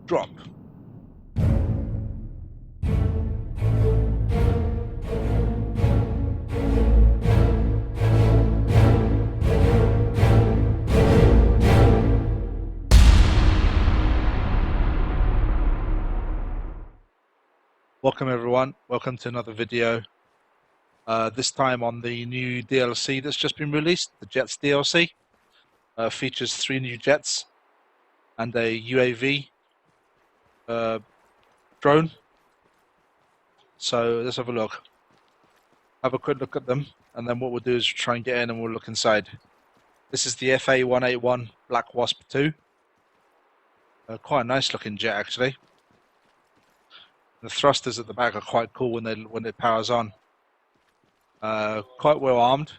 drop. Welcome everyone, welcome to another video. This time on the new DLC that's just been released, the Jets DLC. Features 3 new jets and a UAV drone. So let's have a look. Have a quick look at them, and then what we'll do is try and get in and we'll look inside. This is the A-149 Black Wasp II. Quite a nice looking jet actually. The thrusters at the back are quite cool when it powers on. Quite well armed.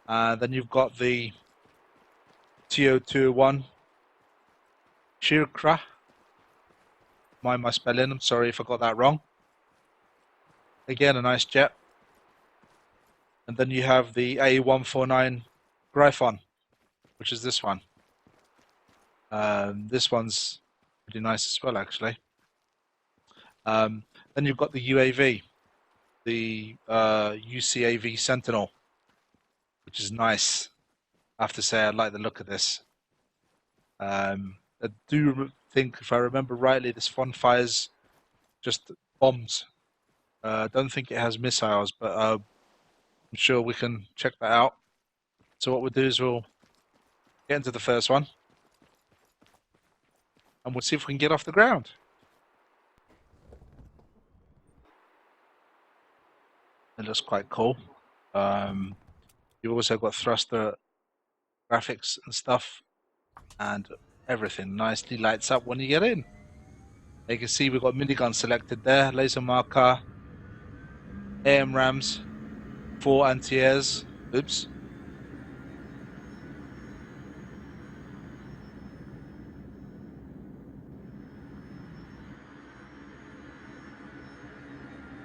Then you've got the TO-201 Shikra. Mind my spelling, I'm sorry if I got that wrong. Again, a nice jet. And then you have the A-149 Gryphon, which is this one. This one's pretty nice as well, actually. Then you've got the UAV, the UCAV Sentinel, which is nice. I have to say I like the look of this. I do think, if I remember rightly, this one fires just bombs. I don't think it has missiles, but I'm sure we can check that out. So what we'll do is we'll get into the first one, and we'll see if we can get off the ground. It looks quite cool. You've also got thruster graphics and stuff, and everything nicely lights up when you get in. You can see we've got minigun selected there, laser marker, AM rams, 4 anti-airs. Oops.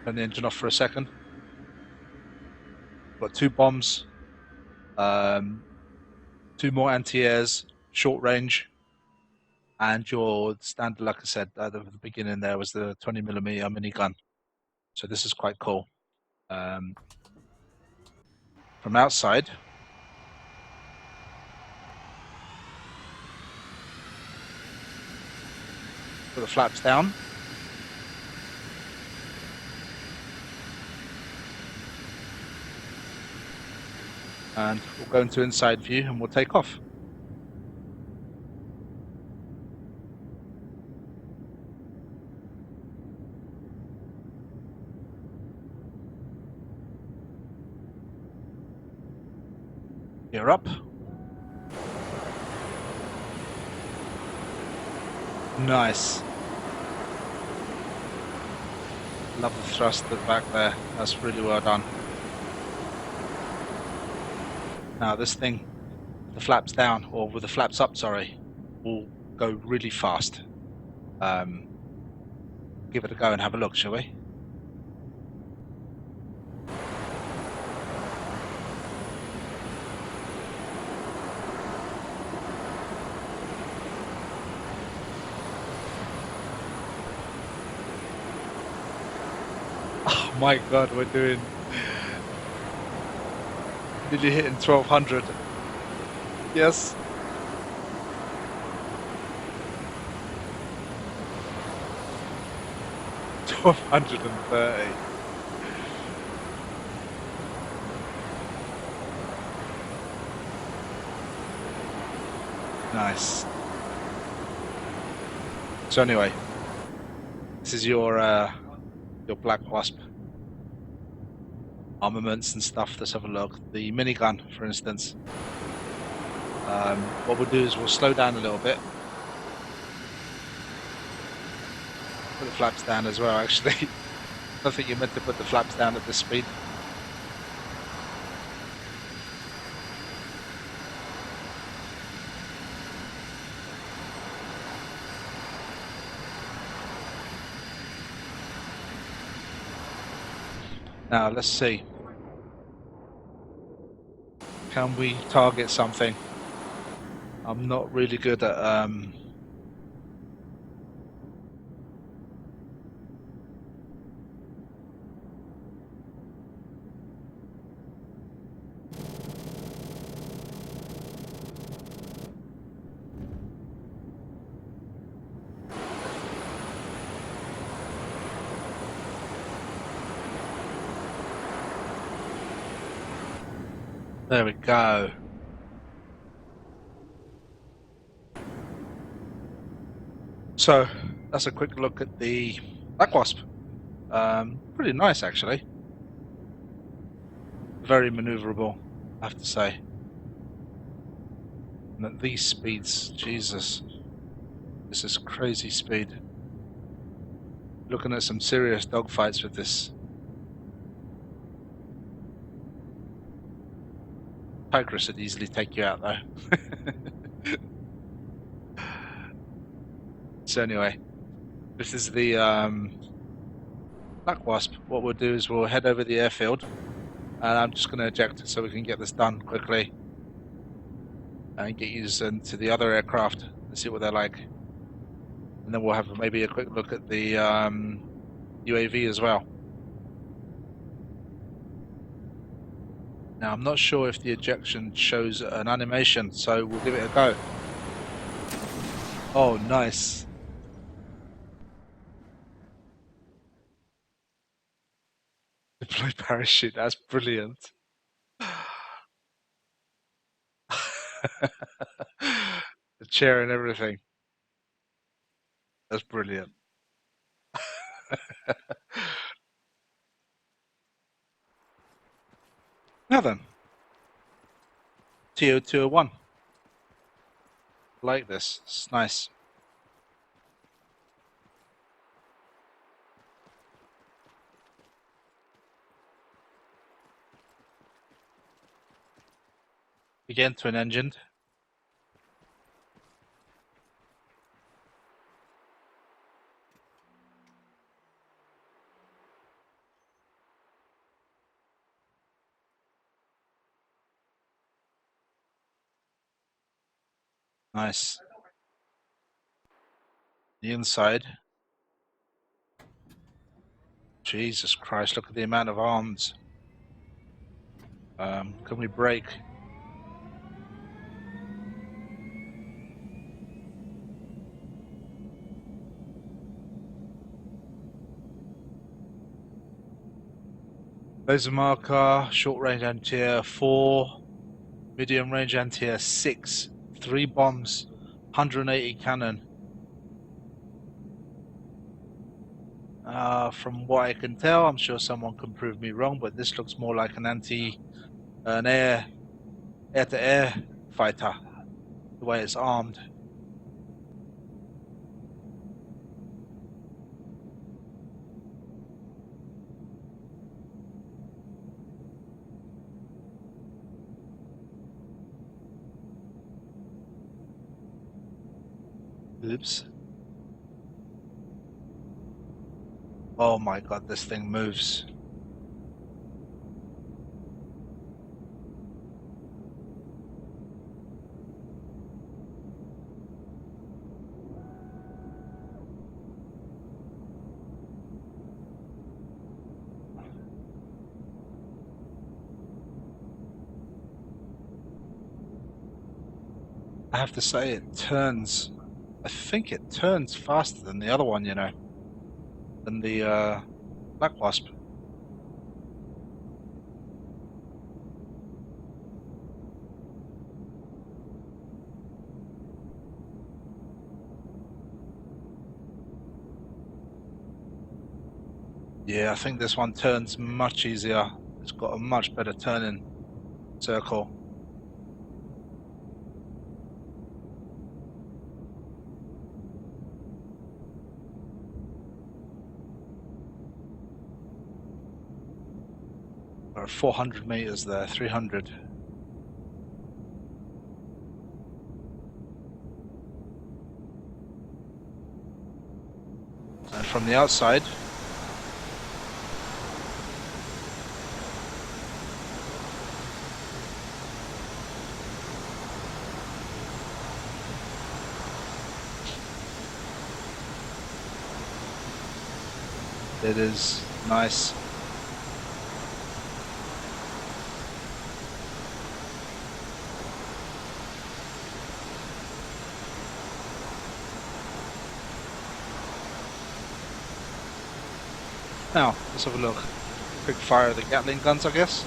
Turn the engine off for a second. Got 2 bombs, 2 more anti-airs, short range, and your standard, like I said at the beginning, there was the 20mm minigun. So this is quite cool. From outside, put the flaps down. And we'll go into inside view and we'll take off. Gear up. Nice. Love the thrust at the back there. That's really well done. Now this thing, the flaps down, or with the flaps up, sorry, will go really fast. Give it a go and have a look, shall we? Oh my god, we're doing nearly hitting 1200. Yes. $1,230. Nice. So anyway, this is your Black Wasp armaments and stuff. Let's have a look. The minigun, for instance. What we'll do is we'll slow down a little bit. Put the flaps down as well, actually. I don't think you're meant to put the flaps down at this speed. Now let's see. Can we target something? I'm not really good at There we go. So that's a quick look at the Black Wasp. Pretty nice actually. Very maneuverable, I have to say. And at these speeds, Jesus, this is crazy speed. Looking at some serious dogfights with this. Tigris would easily take you out though. So anyway, this is the Black Wasp. What we'll do is we'll head over the airfield, and I'm just going to eject so we can get this done quickly and get used into the other aircraft and see what they're like. And then we'll have maybe a quick look at the UAV as well. Now I'm not sure if the ejection shows an animation, so we'll give it a go. Oh, nice. Deploy parachute, that's brilliant. The chair and everything. That's brilliant. Now then, TO201. Like this, it's nice. Again, twin engined. Nice. The inside. Jesus Christ, look at the amount of arms. Can we brake? Laser marker, short range anti-air 4, medium range anti-air 6, 3 bombs, 180 cannon. From what I can tell, I'm sure someone can prove me wrong, but this looks more like an air-to-air fighter, the way it's armed. Oops. Oh my god, this thing moves. I have to say, it turns. I think it turns faster than the other one, you know, than the Black Wasp. Yeah, I think this one turns much easier. It's got a much better turning circle. Or 400 meters there, 300. And from the outside, it is nice. Now, let's have a look. Quick fire of the Gatling guns, I guess.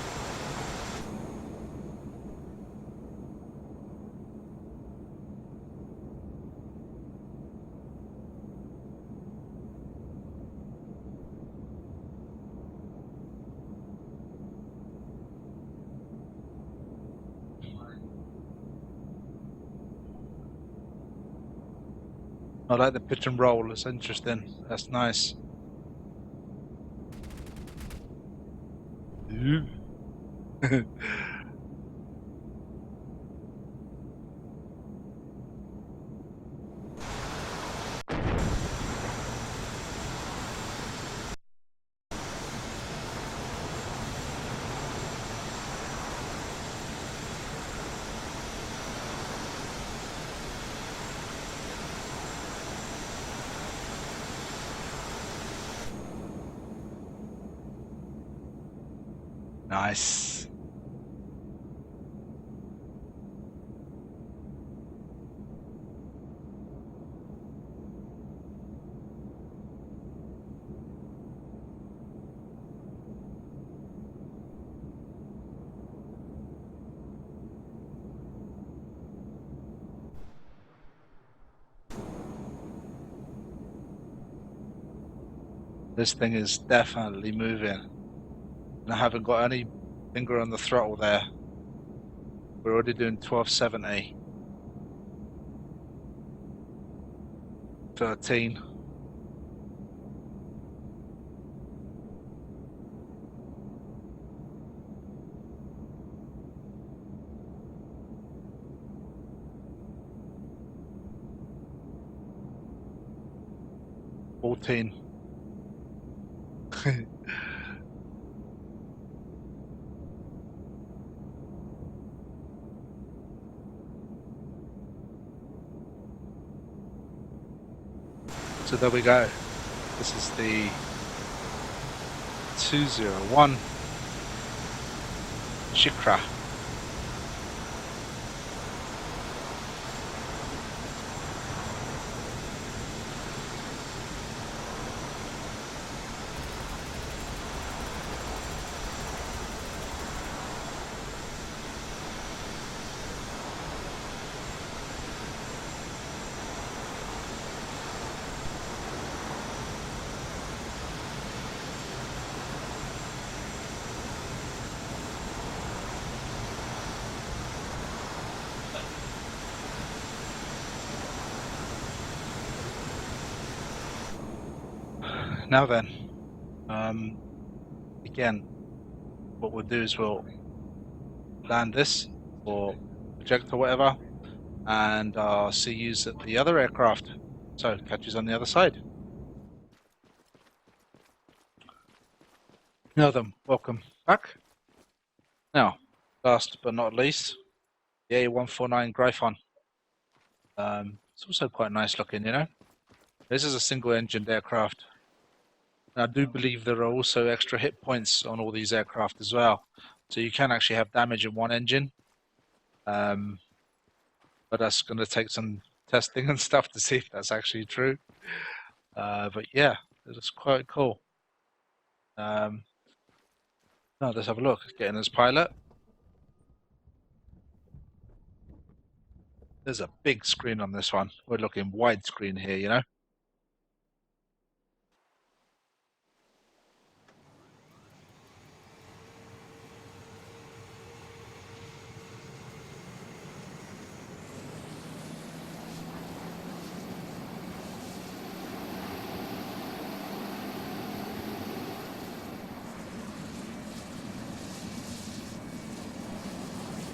I like the pitch and roll. It's interesting. That's nice. Ooh. Nice. This thing is definitely moving. And I haven't got any finger on the throttle there. We're already doing 1270. 13. $14. So there we go. This is the 201 Shikra. Now then, again, what we'll do is we'll land this or eject or whatever, and I'll see you at the other aircraft. So catch you on the other side. Now then, welcome back. Now, last but not least, the A-149 Gryphon. It's also quite nice looking, you know. This is a single-engined aircraft. And I do believe there are also extra hit points on all these aircraft as well. So you can actually have damage in one engine. But that's going to take some testing and stuff to see if that's actually true. But yeah, it's quite cool. Now let's have a look. Getting as pilot. There's a big screen on this one. We're looking widescreen here, you know.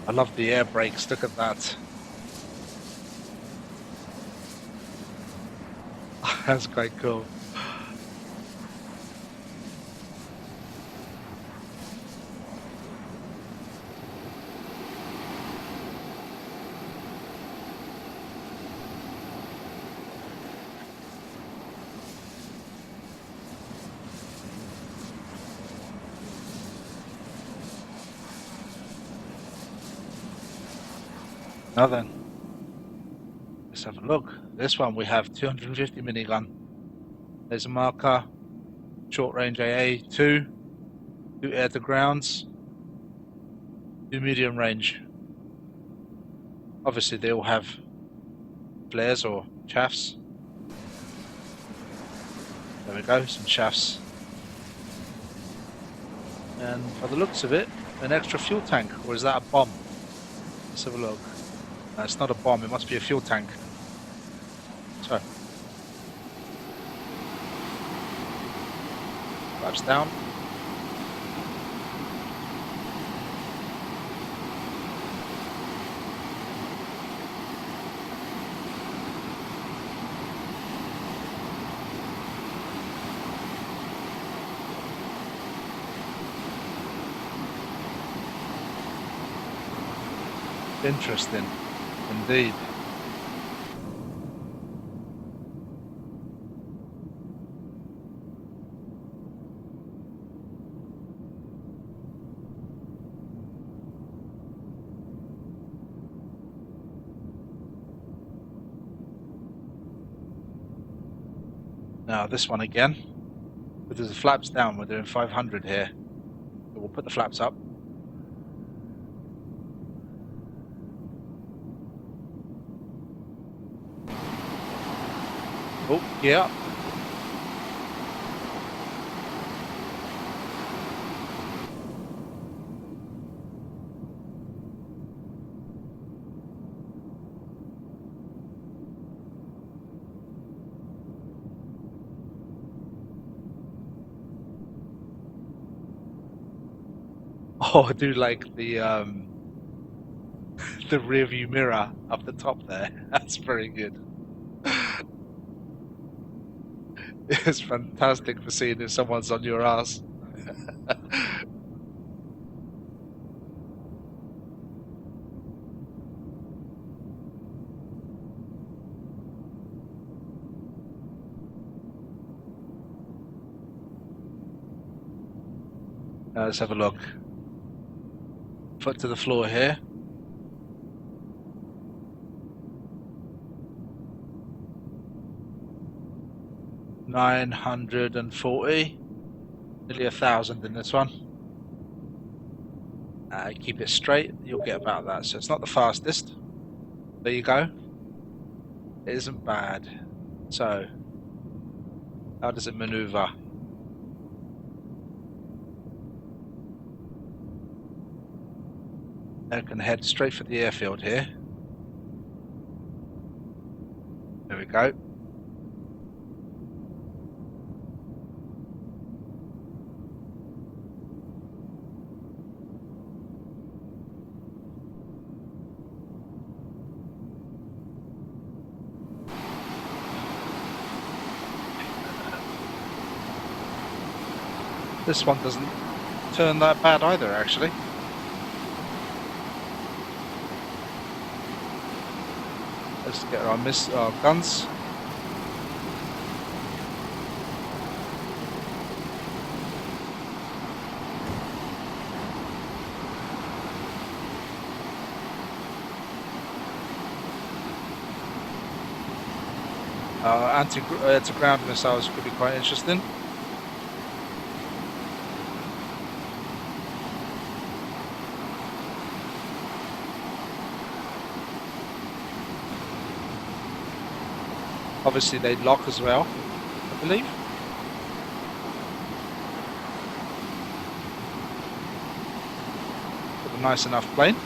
I love the air brakes. Look at that. That's quite cool. Now then, let's have a look. This one we have 250 minigun. There's a marker, short range AA, 2 air to grounds, 2 medium range. Obviously they all have flares or chaffs. There we go, some shafts. And by the looks of it, an extra fuel tank, or is that a bomb? Let's have a look. No, it's not a bomb, it must be a fuel tank. So, Flaps down. Interesting, indeed. Now this one again, with the flaps down, we're doing 500 here. So we'll put the flaps up. Oh, yeah. Oh, I do like the the rear view mirror up the top there. That's very good. It's fantastic for seeing if someone's on your ass. Let's have a look. Foot to the floor here. $940, nearly 1,000 in this one. Keep it straight, you'll get about that. So it's not the fastest. There you go. It isn't bad. So, how does it maneuver? I can head straight for the airfield here. There we go. This one doesn't turn that bad either, actually. Let's get our guns. Anti-ground missiles could be quite interesting. Obviously they lock as well, I believe. With a nice enough plane.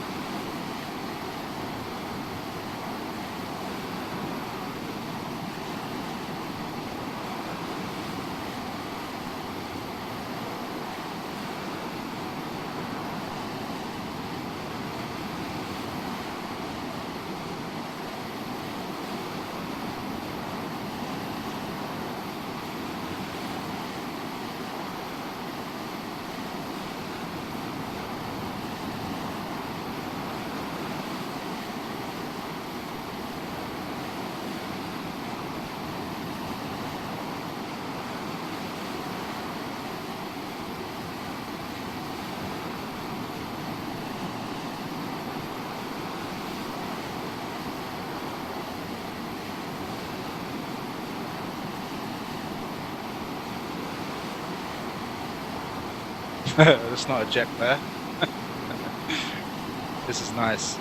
There's not a jet there. This is nice.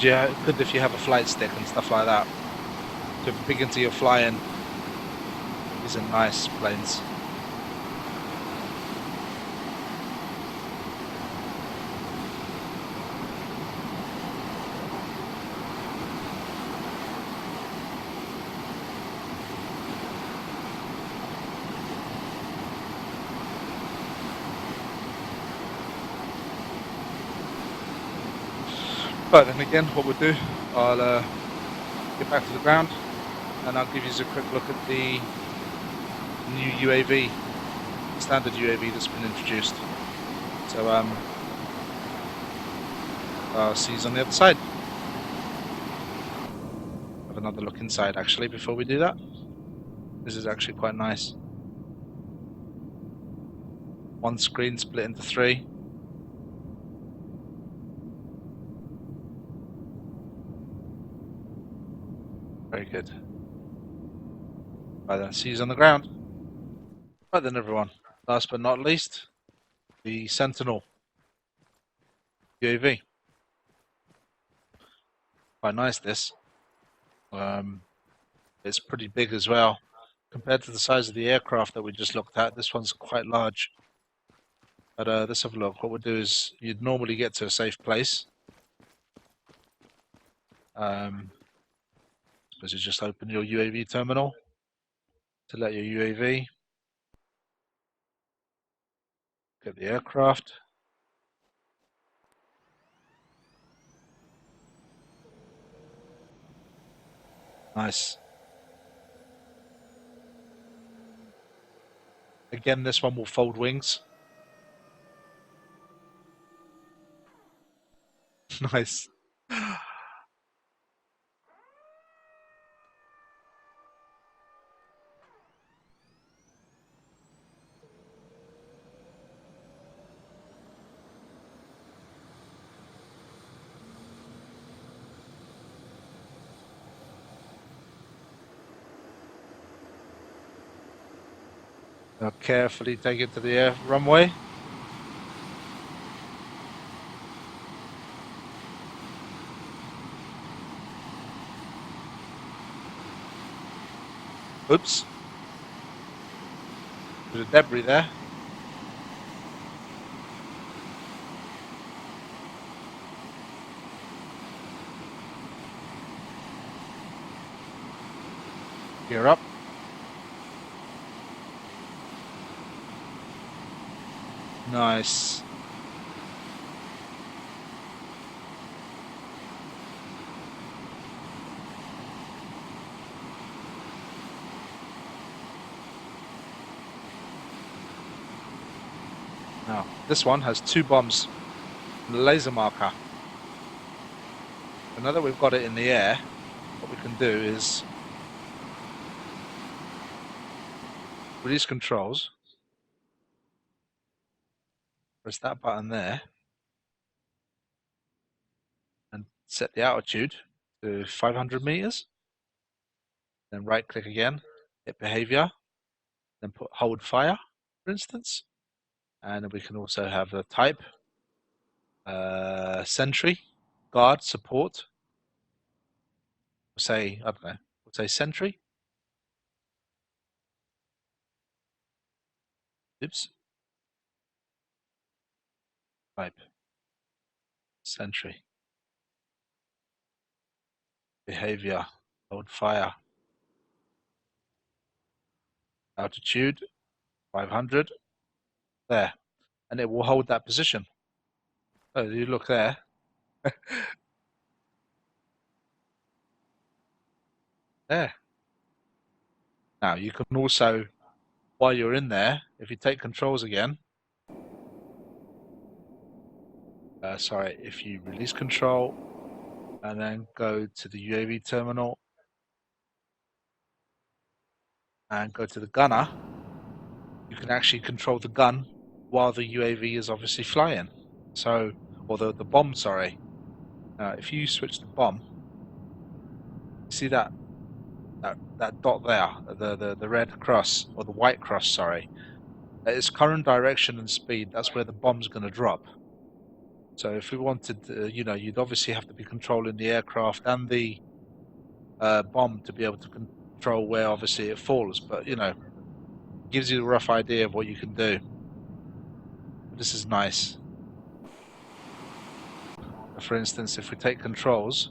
Could if you have a flight stick and stuff like that. To big into your flying. These are nice planes. But then again, what we'll do, I'll get back to the ground and I'll give you a quick look at the new UAV, standard UAV that's been introduced. So I'll see you on the other side. Have another look inside actually before we do that. This is actually quite nice. One screen split into 3. Very good. Right then, see you on the ground. Right then everyone, last but not least, the Sentinel UAV. Quite nice this. It's pretty big as well. Compared to the size of the aircraft that we just looked at, this one's quite large. But let's have a look. What we'll do is, you'd normally get to a safe place. Suppose you just open your UAV terminal to let your UAV get the aircraft. Nice. Again, this one will fold wings. Nice. Now carefully take it to the air runway. Oops. Bit of debris there. Gear up. Nice. Now, this one has 2 bombs and a laser marker. And now that we've got it in the air, what we can do is release controls. Press that button there and set the altitude to 500 meters. Then right click again, hit behavior, then put hold fire, for instance. And we can also have the type, sentry, guard, support. We'll say, I don't know, we'll say sentry. Oops. Type, sentry. Behavior, hold fire. Altitude, 500. There. And it will hold that position. Oh, you look there. There. Now you can also, while you're in there, if you take controls again, sorry, if you release control and then go to the UAV terminal and go to the gunner, you can actually control the gun while the UAV is obviously flying. So, or the bomb, sorry. If you switch the bomb, see that dot there, the red cross, or the white cross, sorry. At its current direction and speed, that's where the bomb's going to drop. So if we wanted, you know, you'd obviously have to be controlling the aircraft and the bomb to be able to control where obviously it falls. But you know, gives you a rough idea of what you can do. This is nice. For instance, if we take controls,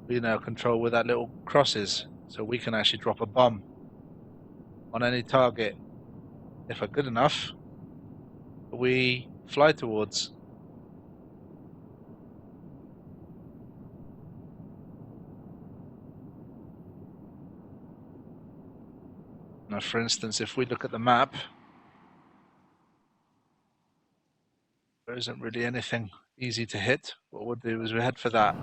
we now control where that little cross is, so we can actually drop a bomb on any target if we're good enough. We fly towards. Now, for instance, if we look at the map, there isn't really anything easy to hit. What we'll do is we head for that.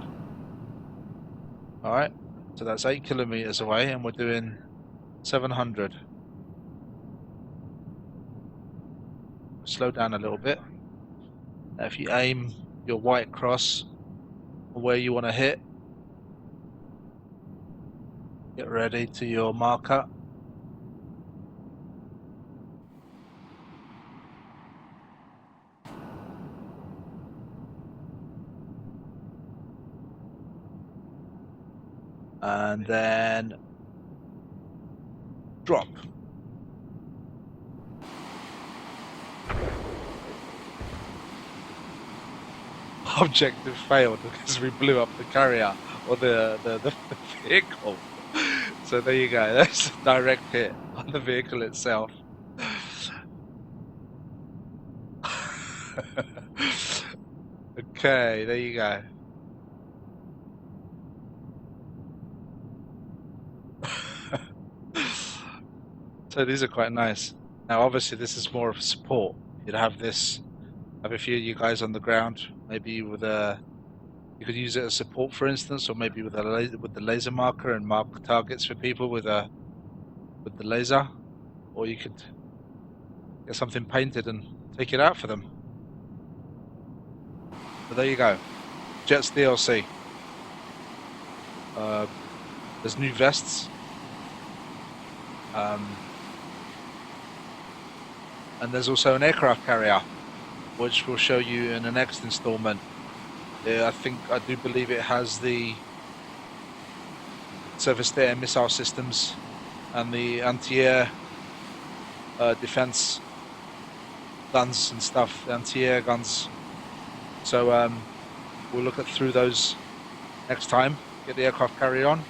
All right, so that's 8 kilometers away, and we're doing 700. Slow down a little bit. Now, if you aim your white cross where you want to hit, get ready to your marker. And then drop. Objective failed because we blew up the carrier or the vehicle. So there you go, that's a direct hit on the vehicle itself. Okay, there you go. So these are quite nice. Now obviously this is more of support. You'd have this, have a few of you guys on the ground, maybe with a, you could use it as support for instance, or maybe with a laser, with the laser marker and mark targets for people with the laser, or you could get something painted and take it out for them. So there you go, Jets DLC. There's new vests, and there's also an aircraft carrier, which we'll show you in the next installment. I do believe it has the surface to air missile systems and the anti-air defense guns and stuff, the anti-air guns. So we'll look at through those next time, get the aircraft carrier on,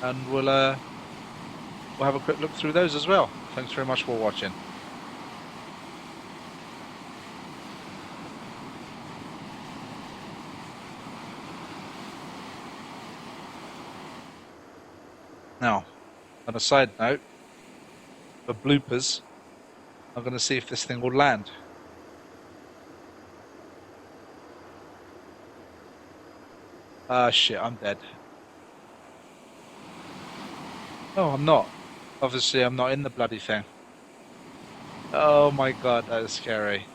and we'll have a quick look through those as well. Thanks very much for watching. Now, on a side note, for bloopers, I'm going to see if this thing will land. Ah, shit, I'm dead. No, I'm not. Obviously, I'm not in the bloody thing. Oh my god, that is scary.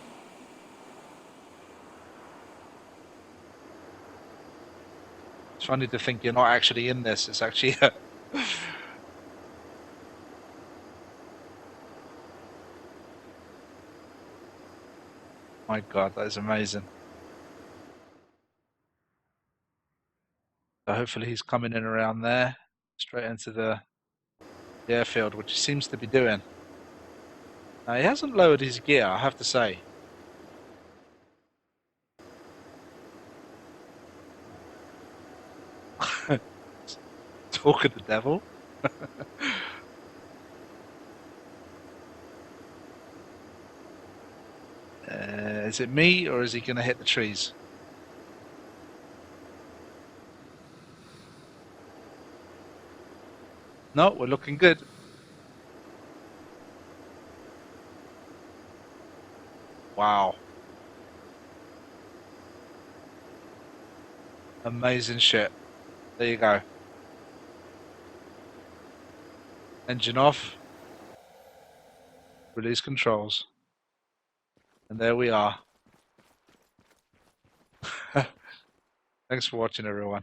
It's funny to think you're not actually in this. It's actually my god, that is amazing. So hopefully he's coming in around there, straight into the airfield, which he seems to be doing. Now, he hasn't lowered his gear, I have to say. Talk of the devil. Is it me, or is he going to hit the trees? No, we're looking good. Wow. Amazing shit. There you go. Engine off. Release controls. And there we are. Thanks for watching, everyone.